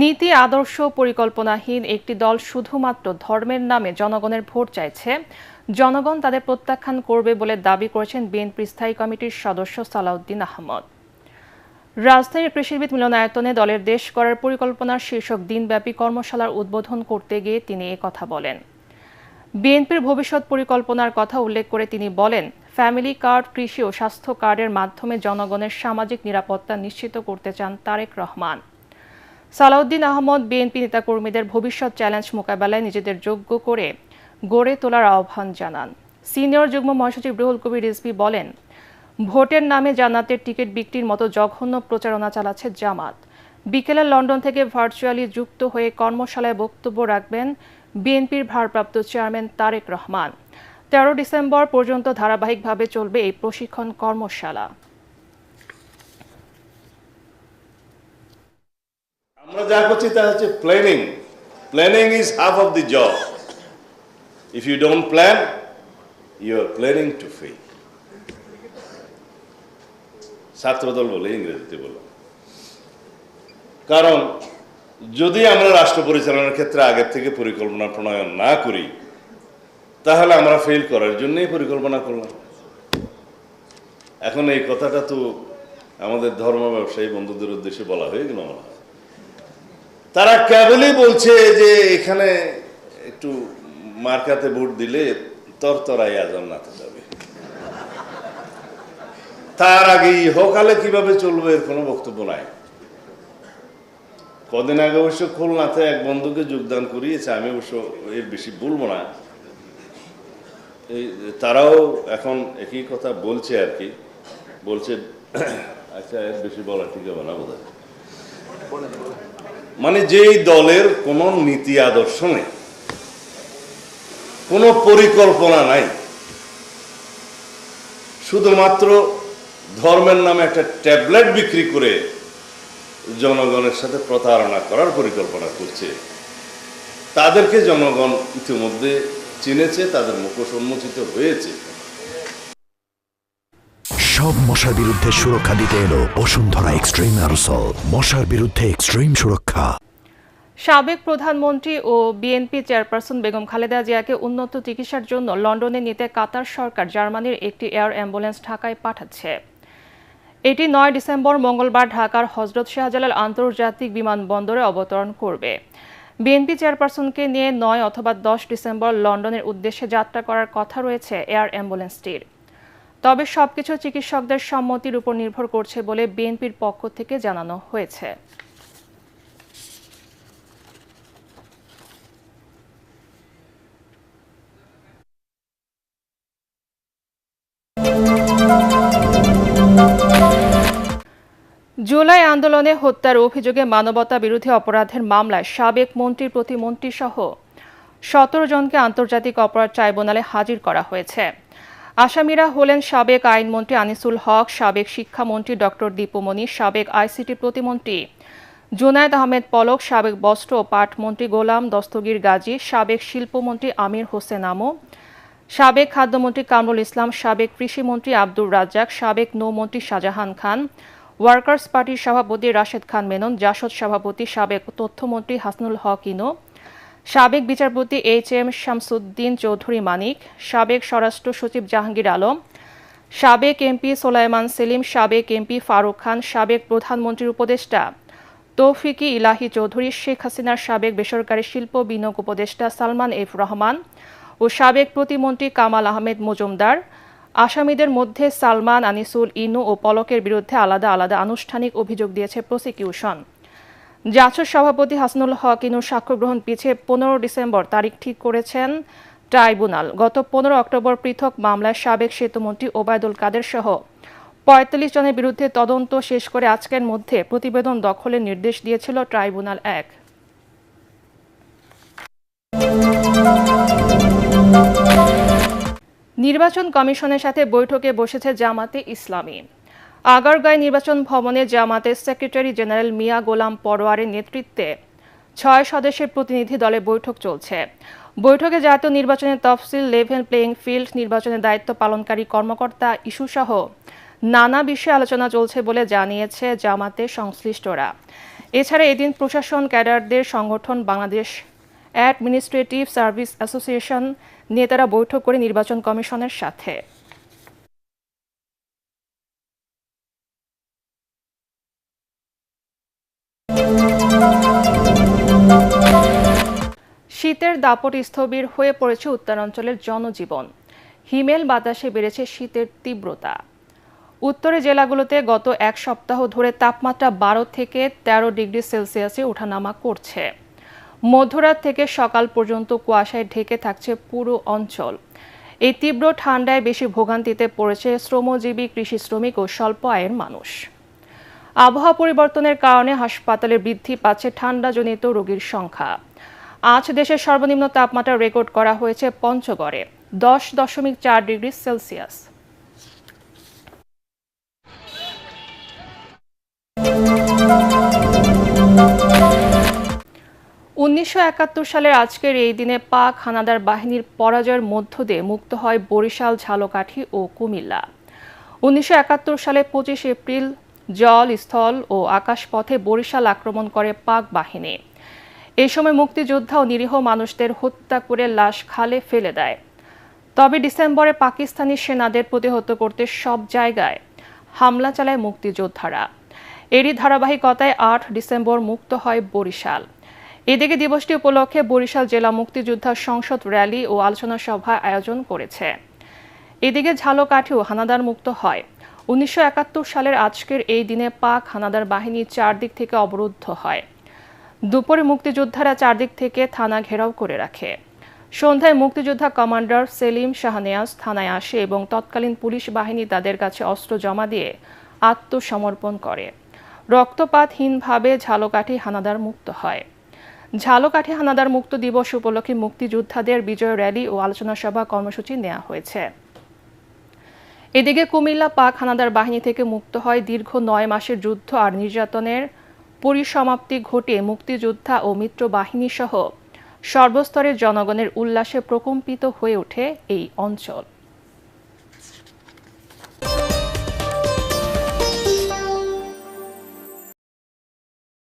নীতি আদর্শ পরিকল্পনাহীন একটি দল শুধুমাত্র ধর্মের নামে জনগণের ভোট চাইছে, জনগণ তাদের প্রত্যাখ্যান করবে বলে দাবি করেছেন বিএনপি স্থায়ী কমিটির সদস্য সালাউদ্দিন আহমদ। রাজধানীর কৃষিবিদ মিলনায়তনে দলের দেশ করার পরিকল্পনার শীর্ষক দিনব্যাপী কর্মশালার উদ্বোধন করতে গিয়ে তিনি কথা বলেন। বিএনপির ভবিষ্যৎ পরিকল্পনার কথা উল্লেখ করে তিনি বলেন, ফ্যামিলি কার্ড, কৃষি ও স্বাস্থ্য কার্ডের মাধ্যমে জনগণের সামাজিক নিরাপত্তা নিশ্চিত করতে চান তারেক রহমান। সালাউদ্দিন আহমদ বিএনপি নেতাকর্মীদের ভবিষ্যৎ চ্যালেঞ্জ মোকাবেলায় নিজেদের যোগ্য করে গড়ে তোলার আহ্বান জানান। সিনিয়র যুগ্ম মহাসচিব রুহুল কবির রিজভী বলেন, ভোটের নামে জান্নাতের টিকিট বিক্রির মতো জঘন্য প্রচারণা চালাচ্ছে জামাত। বিকেলে লন্ডন থেকে ভার্চুয়ালি যুক্ত হয়ে কর্মশালায় বক্তব্য রাখবেন বিএনপির ভারপ্রাপ্ত চেয়ারম্যান তারেক রহমান। 13 ডিসেম্বর পর্যন্ত ধারাবাহিকভাবে চলবে এই প্রশিক্ষণ কর্মশালা। আমরা যা করছি তা হচ্ছে planning. Planning is half of the job. If you don't plan, you are planning to fail. ছাত্রদল বলে, ইংরেজিতে বলো। কারণ যদি আমরা রাষ্ট্র পরিচালনার ক্ষেত্রে আগের থেকে পরিকল্পনা প্রণয়ন না করি, তাহলে আমরা ফেল করার জন্যই পরিকল্পনা করলাম। এখন এই কথাটা তো আমাদের ধর্ম ব্যবসায়ী বন্ধুদের উদ্দেশ্যে বলা হয়ে গেল। তারা কেবলই বলছে যে এখানে একটু মার্কাতে ভোট দিলে তরতরাই জান্নাতে যাবে, তার আগে ইহকালে কিভাবে চলবে এর কোনো বক্তব্য নাই। কদিন আগে অবশ্য খুলনাতে এক বন্ধুকে যোগদান করিয়েছে, আমি অবশ্য এর বেশি বলবো না। তারাও এখন একই কথা বলছে আর কি, বলছে আচ্ছা এর বেশি বলা ঠিক হবে না বোধ হয়। মানে যেই দলের কোনো নীতি আদর্শ নেই, কোনো পরিকল্পনা নাই, শুধুমাত্র ধর্মের নামে একটা ট্যাবলেট বিক্রি করে জনগণের সাথে প্রতারণা করার পরিকল্পনা করছে, তাদেরকে জনগণ ইতিমধ্যে চিনেছে, তাদের মুখোশ উন্মোচিত হয়েছে। সব মশার বিরুদ্ধে সুরক্ষা দিতে এলো বসুন্ধরা এক্সট্রিম অ্যারোসল, মশার বিরুদ্ধে এক্সট্রিম সুরক্ষা। সাবেক প্রধানমন্ত্রী ও বিএনপি চেয়ারপারসন বেগম খালেদা জিয়াকে উন্নত চিকিৎসার জন্য লন্ডনে নিতে কাতার সরকার জার্মানির একটি এয়ার অ্যাম্বুলেন্স ঢাকায় পাঠাচ্ছে। এটি 9 ডিসেম্বর মঙ্গলবার ঢাকার হযরত শাহজালাল আন্তর্জাতিক বিমানবন্দরে অবতরণ করবে। বিএনপি চেয়ারপারসনকে নিয়ে 9 অথবা 10 ডিসেম্বর লন্ডনের উদ্দেশ্যে যাত্রা করার কথা রয়েছে এয়ার অ্যাম্বুলেন্সটির। তবে সবকিছু চিকিৎসকদের সম্মতির উপর নির্ভর করছে বলে বিএনপির পক্ষ থেকে জানানো হয়েছে। জুলাই আন্দোলনে হত্যার অভিযোগে মানবতা বিরোধী অপরাধের মামলায় সাবেক মন্ত্রী, প্রতিমন্ত্রী সহ 17 জনকে আন্তর্জাতিক অপরাধ ট্রাইব্যুনালে হাজির করা হয়েছে। আসামিরা হলেন সাবেক আইনমন্ত্রী আনিসুল হক, সাবেক শিক্ষামন্ত্রী ডক্টর দীপুমণি, সাবেক আইসিটি প্রতিমন্ত্রী জুনায়েদ আহমেদ পলক, সাবেক বস্ত্র ও পাট মন্ত্রী গোলাম দস্তগীর গাজী, সাবেক শিল্পমন্ত্রী আমির হোসেন আমো, সাবেক খাদ্যমন্ত্রী কামরুল ইসলাম, সাবেক কৃষিমন্ত্রী আব্দুর রাজ্জাক, সাবেক নৌমন্ত্রী শাহজাহান খান, ওয়ার্কার্স পার্টির সভাপতি রাশেদ খান মেনন, জাসদ সভাপতি সাবেক তথ্যমন্ত্রী হাসনুল হক ইনো, সাবেক বিচারপতি HM শামসুদ্দিন চৌধুরী মানিক, সাবেক স্বরাষ্ট্র সচিব জাহাঙ্গীর আলম, সাবেক এমপি সোলাইমান সেলিম, সাবেক এমপি ফারুক খান, সাবেক প্রধানমন্ত্রীর উপদেষ্টা তৌফিকি ইলাহি চৌধুরী, শেখ হাসিনার সাবেক বেসরকারি শিল্প বিনিয়োগ উপদেষ্টা সালমান এফ রহমান ও সাবেক প্রতিমন্ত্রী কামাল আহমেদ মজুমদার। আসামিদের মধ্যে সালমান, আনিসুল, ইনু ও পলকের বিরুদ্ধে আলাদা আলাদা আনুষ্ঠানিক অভিযোগ দিয়েছে প্রসিকিউশন। জাসদ সভাপতি হাসনুল হক ইনুর সাক্ষ্য গ্রহণ পিছিয়ে 15 ডিসেম্বর তারিখ ঠিক করেছেন ট্রাইব্যুনাল। গত 15 অক্টোবর পৃথক মামলায় সাবেক সেতুমন্ত্রী ওবায়দুল কাদের সহ 45 জনের বিরুদ্ধে তদন্ত শেষ করে আজকের মধ্যে প্রতিবেদন দখলের নির্দেশ দিয়েছিল ট্রাইব্যুনাল 1। নির্বাচন কমিশনের সাথে বৈঠকে বসেছে জামাতে ইসলামী। আগারগাঁও নির্বাচন ভবনে জামাতের সেক্রেটারি জেনারেল মিয়া গোলাম পরোয়ারের নেতৃত্বে 6 সদস্যের প্রতিনিধি দলের বৈঠক চলছে। বৈঠকে জাতীয় নির্বাচনের তফসিল, লেভেল প্লেইং ফিল্ড, নির্বাচনের দায়িত্ব পালনকারী কর্মকর্তা ইস্যুসহ নানা বিষয়ে আলোচনা চলছে বলে জানিয়েছে জামাতে সংশ্লিষ্টরা। এছাড়া এদিন প্রশাসন ক্যাডারদের সংগঠন বাংলাদেশ অ্যাডমিনিস্ট্রেটিভ সার্ভিস অ্যাসোসিয়েশন নেতারা বৈঠক করে নির্বাচন কমিশনের সাথে। শীতের দাপট স্থবির হয়ে পড়েছে উত্তরাঞ্চলের জনজীবন। হিমেল বাতাসে বেড়েছে শীতের তীব্রতা। উত্তরের জেলাগুলোতে গত এক সপ্তাহ ধরে তাপমাত্রা 12 থেকে 13 ডিগ্রি সেলসিয়াসে ওঠানামা করছে। মধ্যরাত থেকে সকাল পর্যন্ত কুয়াশায় ঢেকে থাকছে পুরো অঞ্চল। এই তীব্র ঠান্ডায় বেশি ভোগান্তিতে পড়েছে শ্রমজীবী, কৃষি শ্রমিক ও স্বল্প আয়ের মানুষ। আবহাওয়া পরিবর্তনের কারণে হাসপাতালে বৃদ্ধি পাচ্ছে ঠান্ডাজনিত রোগীর সংখ্যা। আজ দেশের সর্বনিম্ন তাপমাত্রা রেকর্ড করা হয়েছে পঞ্চগড়ে 10.4 ডিগ্রি সেলসিয়াস। উনিশশো সালের আজকের এই দিনে পাক হানাদার বাহিনীর পরাজয়ের মধ্য দিয়ে মুক্ত হয় বরিশাল, ঝালকাঠি ও কুমিল্লা। 1971 সালে 25 এপ্রিল জল, স্থল ও আকাশপথে বরিশাল আক্রমণ করে পাক বাহিনী। এই সময় মুক্তিযোদ্ধা ও নিরীহ মানুষদের হত্যা করে লাশ খালে ফেলে দেয়। তবে ডিসেম্বরে পাকিস্তানি সেনাদের প্রতিহত করতে সব জায়গায় হামলা চালায় মুক্তিযোদ্ধারা। এরই ধারাবাহিকতায় 8 ডিসেম্বর মুক্ত হয় বরিশাল। এদিকে দিবসটি উপলক্ষে বরিশাল জেলা মুক্তিযোদ্ধা সংসদ র্যালি ও আলোচনা সভা আয়োজন করেছে। এদিকে ঝালকাঠিও হানাদার মুক্ত হয়। 1971 সালের আজকের এই দিনে পাক হানাদার বাহিনী চারদিক থেকে অবরুদ্ধ হয়। দুপুরে মুক্তিযোদ্ধারা চারদিক থেকে থানা ঘেরাও করে রাখে। সন্ধ্যায় মুক্তিযোদ্ধা কমান্ডার সেলিম শাহনেয়াজ থানায় আসে এবং তৎকালীন পুলিশ বাহিনী তাদের কাছে অস্ত্র জমা দিয়ে আত্মসমর্পণ করে। রক্তপাতহীনভাবে ঝালকাঠি হানাদার মুক্ত হয়। ঝালকাঠি হানাদার মুক্ত দিবস উপলক্ষে মুক্তিযোদ্ধাদের বিজয় র্যালি ও আলোচনা সভা কর্মসূচি নেওয়া হয়েছে। এদিকে কুমিল্লা পাক হানাদার বাহিনী থেকে মুক্ত হয় দীর্ঘ 9 মাসের যুদ্ধ আর নির্যাতনের পরিসমাপ্তি ঘটিয়ে মুক্তিযোদ্ধা ও মিত্র বাহিনী সহ সর্বস্তরের জনগণের উল্লাসে প্রকম্পিত হয়ে ওঠে এই অঞ্চল।